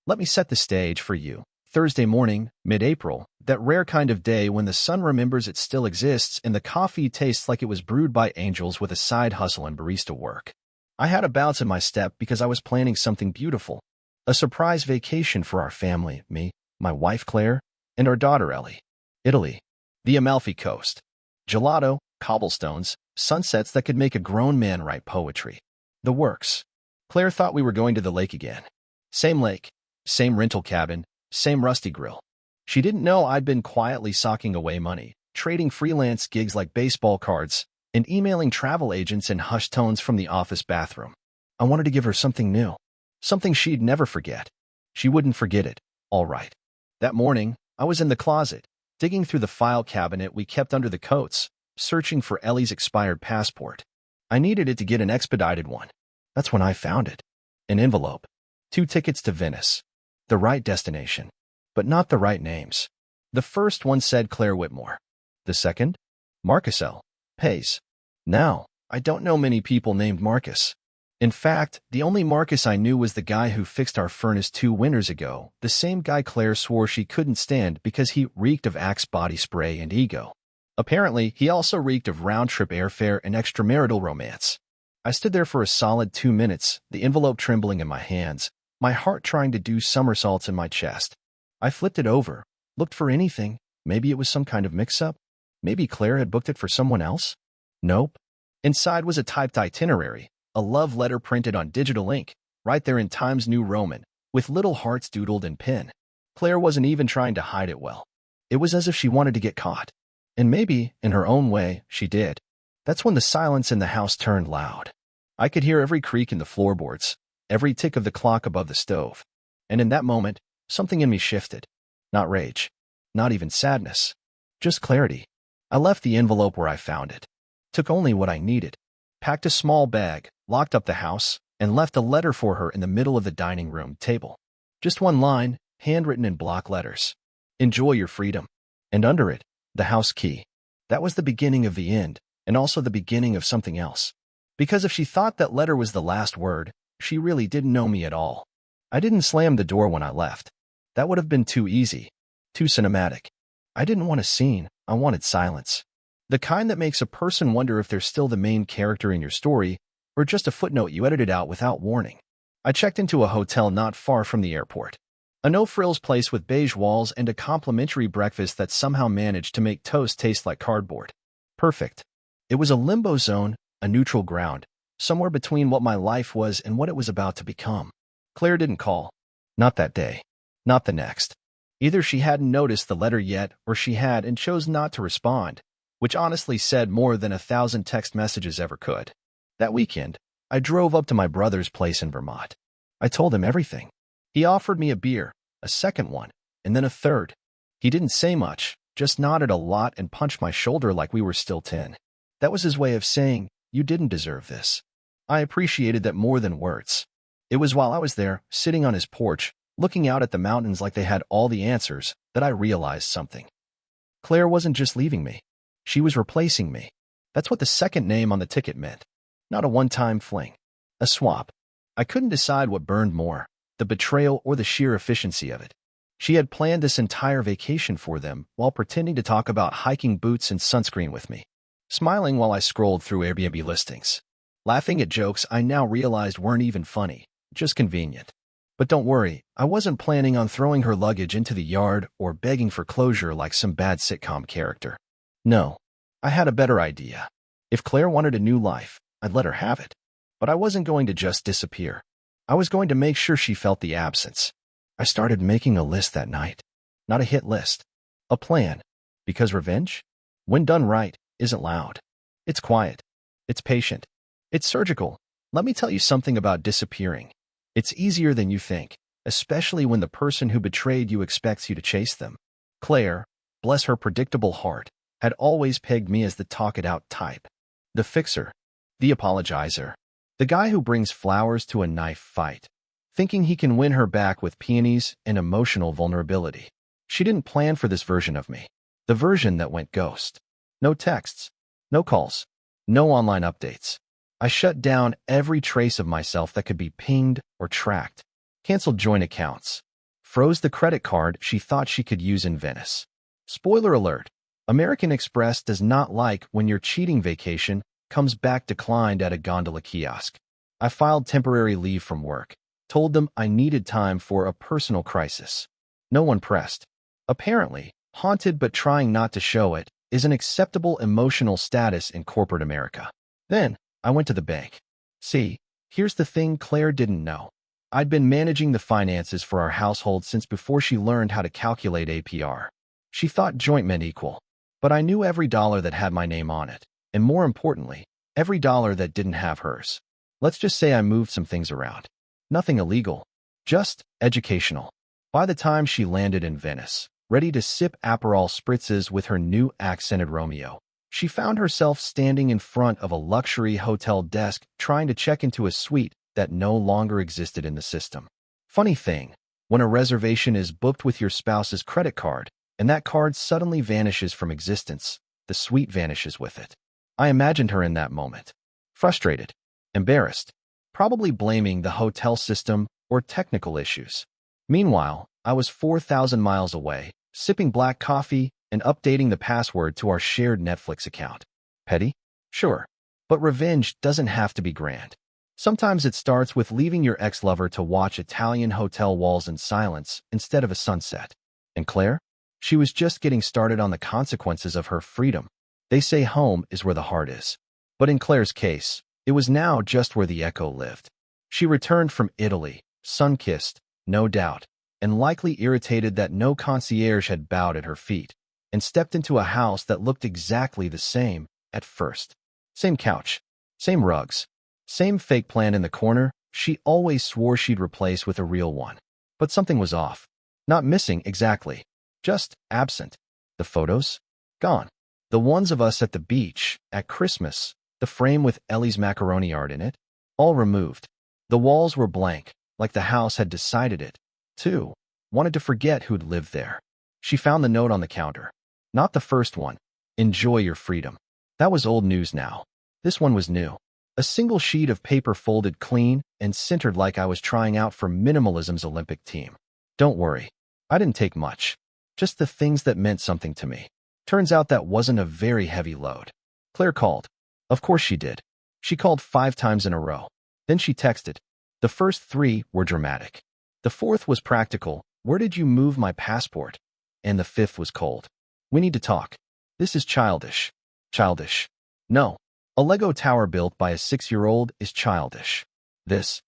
Let me set the stage for you. Thursday morning, mid-April, that rare kind of day when the sun remembers it still exists and the coffee tastes like it was brewed by angels with a side hustle and barista work. I had a bounce in my step because I was planning something beautiful. A surprise vacation for our family, me, my wife Claire, and our daughter Ellie. Italy. The Amalfi Coast. Gelato, cobblestones, sunsets that could make a grown man write poetry. The works. Claire thought we were going to the lake again. Same lake, same rental cabin, same rusty grill. She didn't know I'd been quietly socking away money, trading freelance gigs like baseball cards, and emailing travel agents in hushed tones from the office bathroom. I wanted to give her something new, something she'd never forget. She wouldn't forget it, all right. That morning, I was in the closet, digging through the file cabinet we kept under the coats, searching for Ellie's expired passport. I needed it to get an expedited one. That's when I found it. An envelope. 2 tickets to Venice. The right destination, but not the right names. The first one said Claire Whitmore. The second? Marcus L. Pays. Now, I don't know many people named Marcus. In fact, the only Marcus I knew was the guy who fixed our furnace 2 winters ago, the same guy Claire swore she couldn't stand because he reeked of Axe body spray and ego. Apparently, he also reeked of round-trip airfare and extramarital romance. I stood there for a solid 2 minutes, the envelope trembling in my hands, my heart trying to do somersaults in my chest. I flipped it over, looked for anything. Maybe it was some kind of mix-up. Maybe Claire had booked it for someone else. Nope. Inside was a typed itinerary, a love letter printed on digital ink, right there in Times New Roman, with little hearts doodled in pen. Claire wasn't even trying to hide it well. It was as if she wanted to get caught. And maybe, in her own way, she did. That's when the silence in the house turned loud. I could hear every creak in the floorboards, every tick of the clock above the stove. And in that moment, something in me shifted. Not rage. Not even sadness. Just clarity. I left the envelope where I found it. Took only what I needed. Packed a small bag, locked up the house, and left a letter for her in the middle of the dining room table. Just one line, handwritten in block letters. Enjoy your freedom. And under it, the house key. That was the beginning of the end, and also the beginning of something else. Because if she thought that letter was the last word, she really didn't know me at all. I didn't slam the door when I left. That would have been too easy, too cinematic. I didn't want a scene, I wanted silence. The kind that makes a person wonder if they're still the main character in your story, or just a footnote you edited out without warning. I checked into a hotel not far from the airport. A no-frills place with beige walls and a complimentary breakfast that somehow managed to make toast taste like cardboard. Perfect. It was a limbo zone, a neutral ground, somewhere between what my life was and what it was about to become. Claire didn't call. Not that day. Not the next. Either she hadn't noticed the letter yet, or she had and chose not to respond, which honestly said more than 1,000 text messages ever could. That weekend, I drove up to my brother's place in Vermont. I told him everything. He offered me a beer, a second one, and then a third. He didn't say much, just nodded a lot and punched my shoulder like we were still 10. That was his way of saying, you didn't deserve this. I appreciated that more than words. It was while I was there, sitting on his porch, looking out at the mountains like they had all the answers, that I realized something. Claire wasn't just leaving me. She was replacing me. That's what the second name on the ticket meant. Not a one-time fling. A swap. I couldn't decide what burned more, the betrayal or the sheer efficiency of it. She had planned this entire vacation for them while pretending to talk about hiking boots and sunscreen with me, smiling while I scrolled through Airbnb listings, laughing at jokes I now realized weren't even funny, just convenient. But don't worry, I wasn't planning on throwing her luggage into the yard or begging for closure like some bad sitcom character. No, I had a better idea. If Claire wanted a new life, I'd let her have it. But I wasn't going to just disappear. I was going to make sure she felt the absence. I started making a list that night. Not a hit list. A plan. Because revenge, when done right, isn't loud. It's quiet. It's patient. It's surgical. Let me tell you something about disappearing. It's easier than you think, especially when the person who betrayed you expects you to chase them. Claire, bless her predictable heart, had always pegged me as the talk-it-out type. The fixer. The apologizer. The guy who brings flowers to a knife fight, thinking he can win her back with peonies and emotional vulnerability. She didn't plan for this version of me. The version that went ghost. No texts. No calls. No online updates. I shut down every trace of myself that could be pinged or tracked. Canceled joint accounts. froze the credit card she thought she could use in Venice. Spoiler alert, American Express does not like when your cheating vacation comes back declined at a gondola kiosk. I filed temporary leave from work, told them I needed time for a personal crisis. No one pressed. Apparently, haunted but trying not to show it is an acceptable emotional status in corporate America. Then, I went to the bank. See, here's the thing Claire didn't know. I'd been managing the finances for our household since before she learned how to calculate APR. She thought joint meant equal. But I knew every dollar that had my name on it, and more importantly, every dollar that didn't have hers. Let's just say I moved some things around. Nothing illegal, just educational. By the time she landed in Venice, ready to sip Aperol spritzes with her new accented Romeo, she found herself standing in front of a luxury hotel desk trying to check into a suite that no longer existed in the system. Funny thing, when a reservation is booked with your spouse's credit card, and that card suddenly vanishes from existence, the suite vanishes with it. I imagined her in that moment. Frustrated, embarrassed, probably blaming the hotel system or technical issues. Meanwhile, I was 4,000 miles away, sipping black coffee and updating the password to our shared Netflix account. Petty? Sure. But revenge doesn't have to be grand. Sometimes it starts with leaving your ex-lover to watch Italian hotel walls in silence instead of a sunset. And Claire? She was just getting started on the consequences of her freedom. They say home is where the heart is. But in Claire's case, it was now just where the echo lived. She returned from Italy, sun-kissed, no doubt, and likely irritated that no concierge had bowed at her feet, and stepped into a house that looked exactly the same at first. Same couch, same rugs, same fake plant in the corner she always swore she'd replace with a real one. But something was off. Not missing exactly. Just absent. The photos? Gone. The ones of us at the beach, at Christmas, the frame with Ellie's macaroni art in it, all removed. The walls were blank, like the house had decided it, too. Wanted to forget who'd lived there. She found the note on the counter. Not the first one. Enjoy your freedom. That was old news now. This one was new. A single sheet of paper folded clean and centered like I was trying out for minimalism's Olympic team. Don't worry. I didn't take much. Just the things that meant something to me. Turns out that wasn't a very heavy load. Claire called. Of course she did. She called 5 times in a row. Then she texted. The first 3 were dramatic. The 4th was practical. Where did you move my passport? And the 5th was cold. We need to talk. This is childish. Childish. No. A Lego tower built by a 6-year-old is childish. This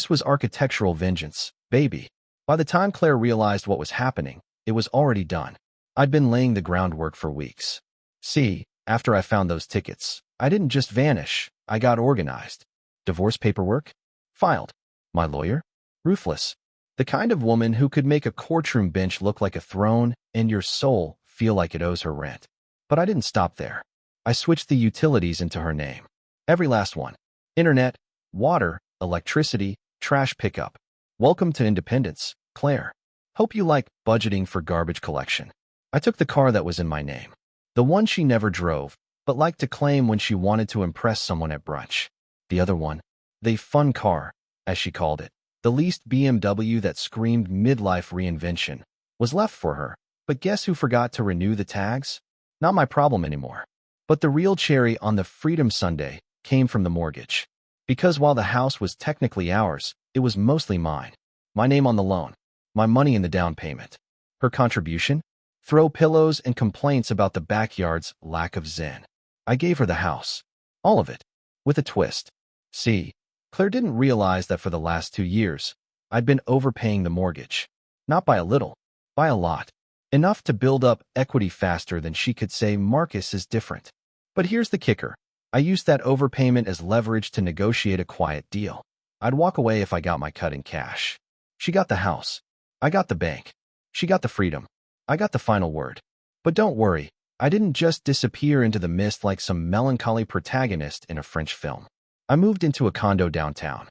was architectural vengeance, baby. By the time Claire realized what was happening, it was already done. I'd been laying the groundwork for weeks. See, after I found those tickets, I didn't just vanish, I got organized. Divorce paperwork? Filed. My lawyer? Ruthless. The kind of woman who could make a courtroom bench look like a throne and your soul feel like it owes her rent. But I didn't stop there. I switched the utilities into her name. Every last one. Internet, water, electricity, trash pickup. Welcome to independence, Claire. Hope you like budgeting for garbage collection. I took the car that was in my name. The one she never drove, but liked to claim when she wanted to impress someone at brunch. The other one, the fun car, as she called it, the leased BMW that screamed midlife reinvention, was left for her. But guess who forgot to renew the tags? Not my problem anymore. But the real cherry on the Freedom Sundae came from the mortgage. Because while the house was technically ours, it was mostly mine. My name on the loan. My money in the down payment. Her contribution? Throw pillows and complaints about the backyard's lack of zen. I gave her the house. All of it. With a twist. See, Claire didn't realize that for the last 2 years, I'd been overpaying the mortgage. Not by a little, by a lot. Enough to build up equity faster than she could say Marcus is different. But here's the kicker. I used that overpayment as leverage to negotiate a quiet deal. I'd walk away if I got my cut in cash. She got the house. I got the bank. She got the freedom. I got the final word. But don't worry, I didn't just disappear into the mist like some melancholy protagonist in a French film. I moved into a condo downtown.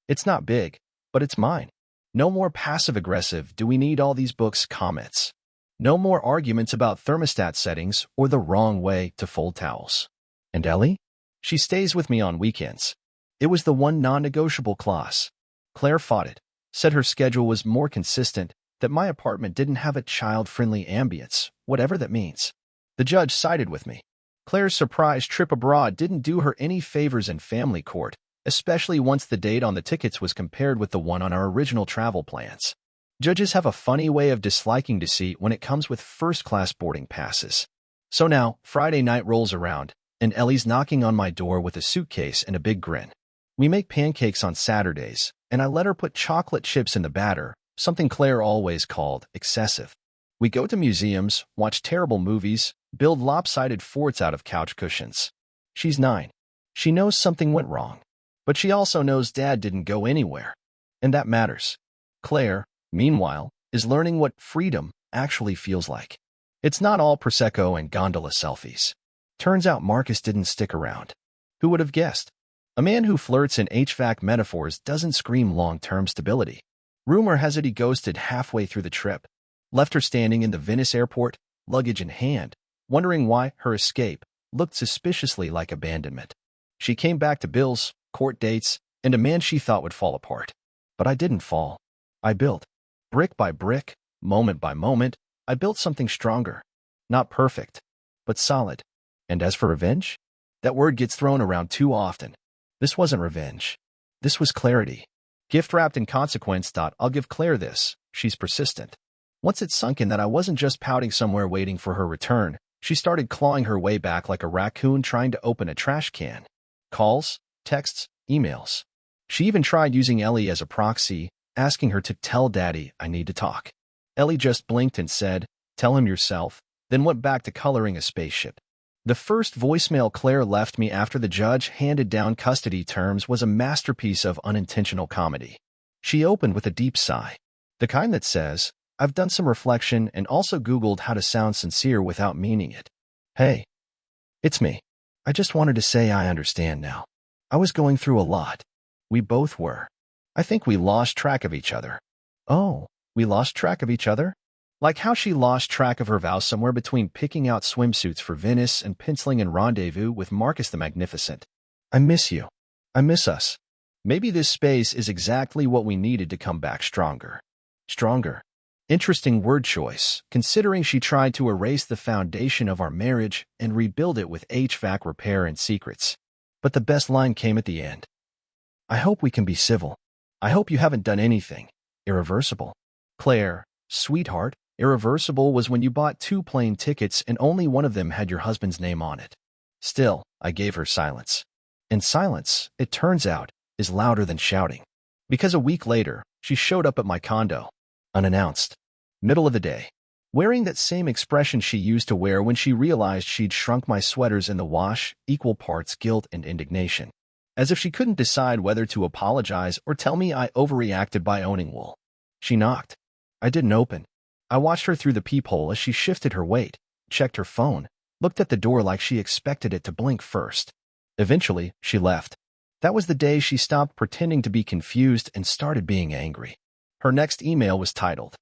It's not big, but it's mine. No more passive-aggressive "do we need all these books" comments. No more arguments about thermostat settings or the wrong way to fold towels. And Ellie? She stays with me on weekends. It was the one non-negotiable clause. Claire fought it, said her schedule was more consistent that my apartment didn't have a child-friendly ambience, whatever that means. The judge sided with me. Claire's surprise trip abroad didn't do her any favors in family court, especially once the date on the tickets was compared with the one on our original travel plans. Judges have a funny way of disliking deceit when it comes with first-class boarding passes. So now, Friday night rolls around, and Ellie's knocking on my door with a suitcase and a big grin. We make pancakes on Saturdays, and I let her put chocolate chips in the batter, something Claire always called excessive. We go to museums, watch terrible movies, build lopsided forts out of couch cushions. She's 9. She knows something went wrong. But she also knows Dad didn't go anywhere. And that matters. Claire, meanwhile, is learning what freedom actually feels like. It's not all Prosecco and gondola selfies. Turns out Marcus didn't stick around. Who would have guessed? A man who flirts in HVAC metaphors doesn't scream long-term stability. Rumor has it he ghosted halfway through the trip. Left her standing in the Venice airport, luggage in hand, wondering why her escape looked suspiciously like abandonment. She came back to bills, court dates, and a man she thought would fall apart. But I didn't fall. I built. Brick by brick, moment by moment, I built something stronger. Not perfect, but solid. And as for revenge? That word gets thrown around too often. This wasn't revenge. This was clarity. Gift-wrapped in consequence. I'll give Claire this. She's persistent. Once it sunk in that I wasn't just pouting somewhere waiting for her return, she started clawing her way back like a raccoon trying to open a trash can. Calls, texts, emails. She even tried using Ellie as a proxy, asking her to tell Daddy I need to talk. Ellie just blinked and said, "Tell him yourself," then went back to coloring a spaceship. The first voicemail Claire left me after the judge handed down custody terms was a masterpiece of unintentional comedy. She opened with a deep sigh. The kind that says, "I've done some reflection and also Googled how to sound sincere without meaning it. Hey, it's me. I just wanted to say I understand now. I was going through a lot. We both were. I think we lost track of each other." Oh, we lost track of each other? Like how she lost track of her vows somewhere between picking out swimsuits for Venice and penciling in rendezvous with Marcus the Magnificent. I miss you. I miss us. Maybe this space is exactly what we needed to come back stronger. Stronger. Interesting word choice, considering she tried to erase the foundation of our marriage and rebuild it with HVAC repair and secrets. But the best line came at the end. I hope we can be civil. I hope you haven't done anything irreversible. Claire, sweetheart, irreversible was when you bought 2 plane tickets and only one of them had your husband's name on it. Still, I gave her silence. And silence, it turns out, is louder than shouting. Because a week later, she showed up at my condo. Unannounced. Middle of the day. Wearing that same expression she used to wear when she realized she'd shrunk my sweaters in the wash, equal parts guilt and indignation. As if she couldn't decide whether to apologize or tell me I overreacted by owning wool. She knocked. I didn't open. I watched her through the peephole as she shifted her weight, checked her phone, looked at the door like she expected it to blink first. Eventually, she left. That was the day she stopped pretending to be confused and started being angry. Her next email was titled,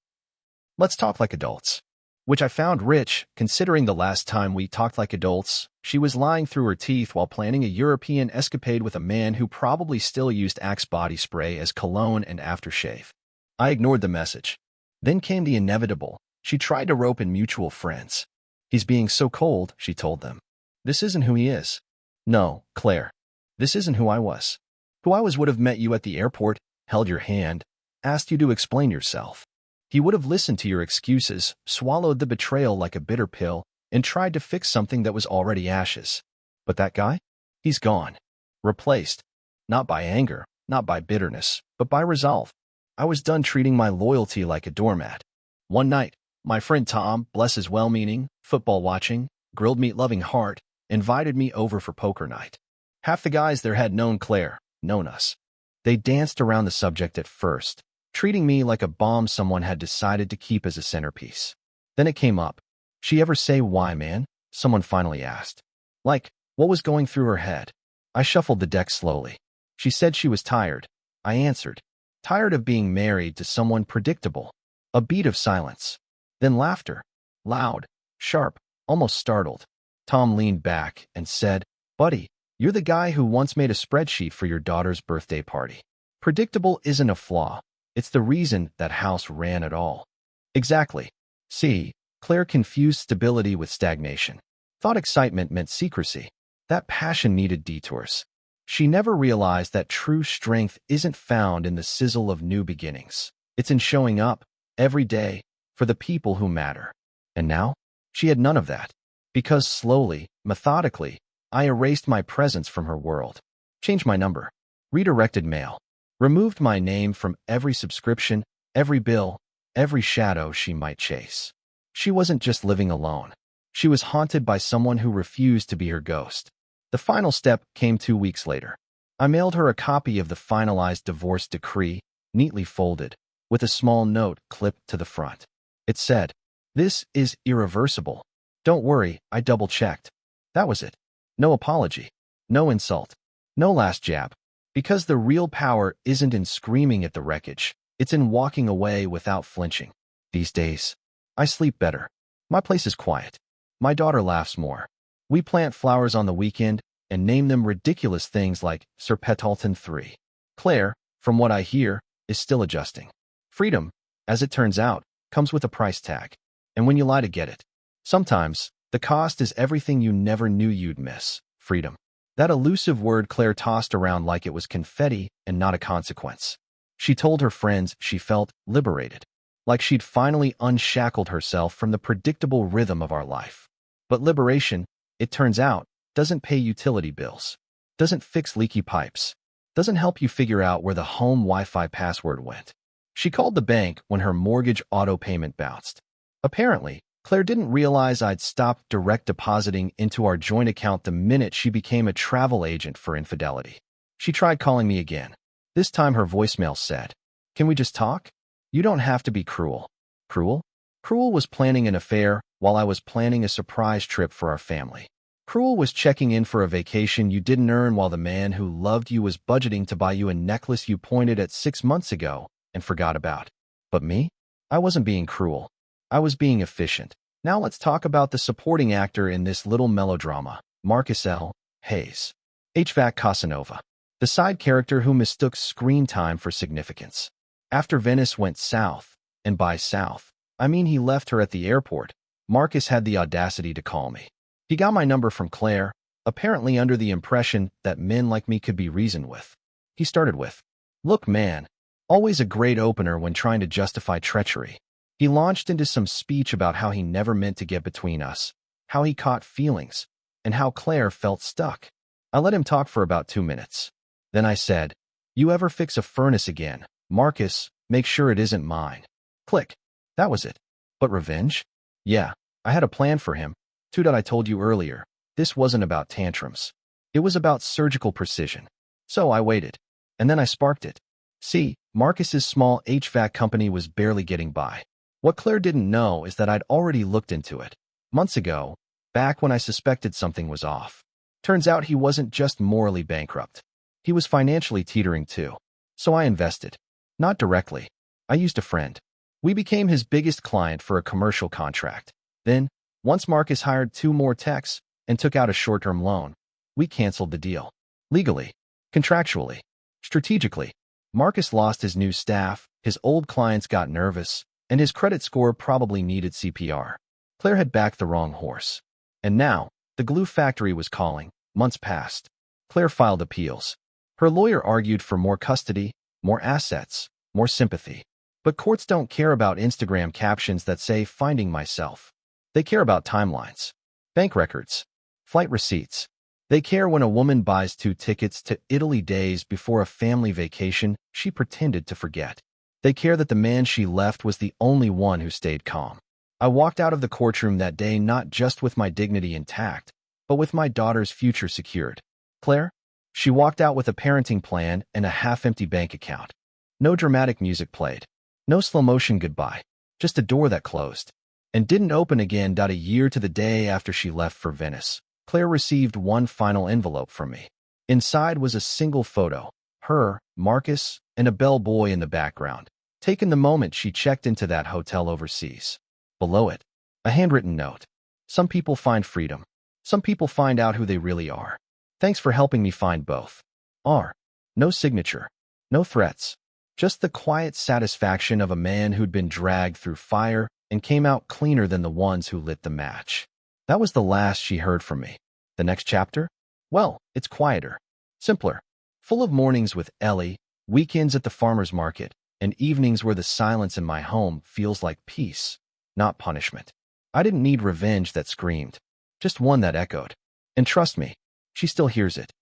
"Let's Talk Like Adults," which I found rich, considering the last time we talked like adults, she was lying through her teeth while planning a European escapade with a man who probably still used Axe body spray as cologne and aftershave. I ignored the message. Then came the inevitable. She tried to rope in mutual friends. "He's being so cold," she told them. "This isn't who he is." No, Claire. This isn't who I was. Who I was would have met you at the airport, held your hand, asked you to explain yourself. He would have listened to your excuses, swallowed the betrayal like a bitter pill, and tried to fix something that was already ashes. But that guy? He's gone. Replaced. Not by anger, not by bitterness, but by resolve. I was done treating my loyalty like a doormat. One night, my friend Tom, bless his well-meaning, football-watching, grilled meat-loving heart, invited me over for poker night. Half the guys there had known Claire, known us. They danced around the subject at first, treating me like a bomb someone had decided to keep as a centerpiece. Then it came up. "She ever say why, man?" someone finally asked. Like, what was going through her head? I shuffled the deck slowly. She said she was tired. I answered. Tired of being married to someone predictable. A beat of silence. Then laughter. Loud, sharp, almost startled. Tom leaned back and said, "Buddy, you're the guy who once made a spreadsheet for your daughter's birthday party. Predictable isn't a flaw. It's the reason that house ran at all." Exactly. See, Claire confused stability with stagnation. Thought excitement meant secrecy. That passion needed detours. She never realized that true strength isn't found in the sizzle of new beginnings. It's in showing up, every day, for the people who matter. And now, she had none of that. Because slowly, methodically, I erased my presence from her world. Changed my number. Redirected mail. Removed my name from every subscription, every bill, every shadow she might chase. She wasn't just living alone. She was haunted by someone who refused to be her ghost. The final step came 2 weeks later. I mailed her a copy of the finalized divorce decree, neatly folded, with a small note clipped to the front. It said, "This is irreversible. Don't worry, I double-checked." That was it. No apology. No insult. No last jab. Because the real power isn't in screaming at the wreckage. It's in walking away without flinching. These days, I sleep better. My place is quiet. My daughter laughs more. We plant flowers on the weekend and name them ridiculous things like Sir Petalton 3. Claire, from what I hear, is still adjusting. Freedom, as it turns out, comes with a price tag. And when you lie to get it, sometimes the cost is everything you never knew you'd miss. Freedom. That elusive word Claire tossed around like it was confetti and not a consequence. She told her friends she felt liberated, like she'd finally unshackled herself from the predictable rhythm of our life. But liberation, it turns out, doesn't pay utility bills, doesn't fix leaky pipes, doesn't help you figure out where the home Wi-Fi password went. She called the bank when her mortgage auto payment bounced. Apparently, Claire didn't realize I'd stopped direct depositing into our joint account the minute she became a travel agent for infidelity. She tried calling me again. This time her voicemail said, "Can we just talk? You don't have to be cruel." Cruel? Cruel was planning an affair while I was planning a surprise trip for our family. Cruel was checking in for a vacation you didn't earn while the man who loved you was budgeting to buy you a necklace you pointed at 6 months ago and forgot about. But me? I wasn't being cruel. I was being efficient. Now let's talk about the supporting actor in this little melodrama, Marcus L. Hayes. HVAC Casanova. The side character who mistook screen time for significance. After Venice went south, and by south, I mean he left her at the airport, Marcus had the audacity to call me. He got my number from Claire, apparently under the impression that men like me could be reasoned with. He started with, "Look, man," always a great opener when trying to justify treachery. He launched into some speech about how he never meant to get between us, how he caught feelings, and how Claire felt stuck. I let him talk for about 2 minutes. Then I said, "You ever fix a furnace again, Marcus, make sure it isn't mine." Click. That was it. But revenge? Yeah, I had a plan for him. To that I told you earlier, this wasn't about tantrums. It was about surgical precision. So I waited. And then I sparked it. See, Marcus's small HVAC company was barely getting by. What Claire didn't know is that I'd already looked into it. Months ago, back when I suspected something was off. Turns out he wasn't just morally bankrupt. He was financially teetering too. So I invested. Not directly. I used a friend. We became his biggest client for a commercial contract. Then, once Marcus hired 2 more techs and took out a short-term loan, we canceled the deal. Legally, contractually, strategically. Marcus lost his new staff, his old clients got nervous, and his credit score probably needed CPR. Claire had backed the wrong horse. And now, the glue factory was calling. Months passed. Claire filed appeals. Her lawyer argued for more custody, more assets, more sympathy. But courts don't care about Instagram captions that say, "Finding myself." They care about timelines, bank records, flight receipts. They care when a woman buys 2 tickets to Italy days before a family vacation she pretended to forget. They care that the man she left was the only one who stayed calm. I walked out of the courtroom that day not just with my dignity intact, but with my daughter's future secured. Claire? She walked out with a parenting plan and a half-empty bank account. No dramatic music played. No slow-motion goodbye. Just a door that closed. And didn't open again. A year to the day after she left for Venice, Claire received one final envelope from me. Inside was a single photo. Her, Marcus, and a bellboy in the background, taken the moment she checked into that hotel overseas. Below it, a handwritten note. Some people find freedom. Some people find out who they really are. Thanks for helping me find both. R. No signature. No threats. Just the quiet satisfaction of a man who'd been dragged through fire and came out cleaner than the ones who lit the match. That was the last she heard from me. The next chapter? Well, it's quieter, simpler, full of mornings with Ellie, weekends at the farmer's market, and evenings where the silence in my home feels like peace, not punishment. I didn't need revenge that screamed, just one that echoed. And trust me, she still hears it.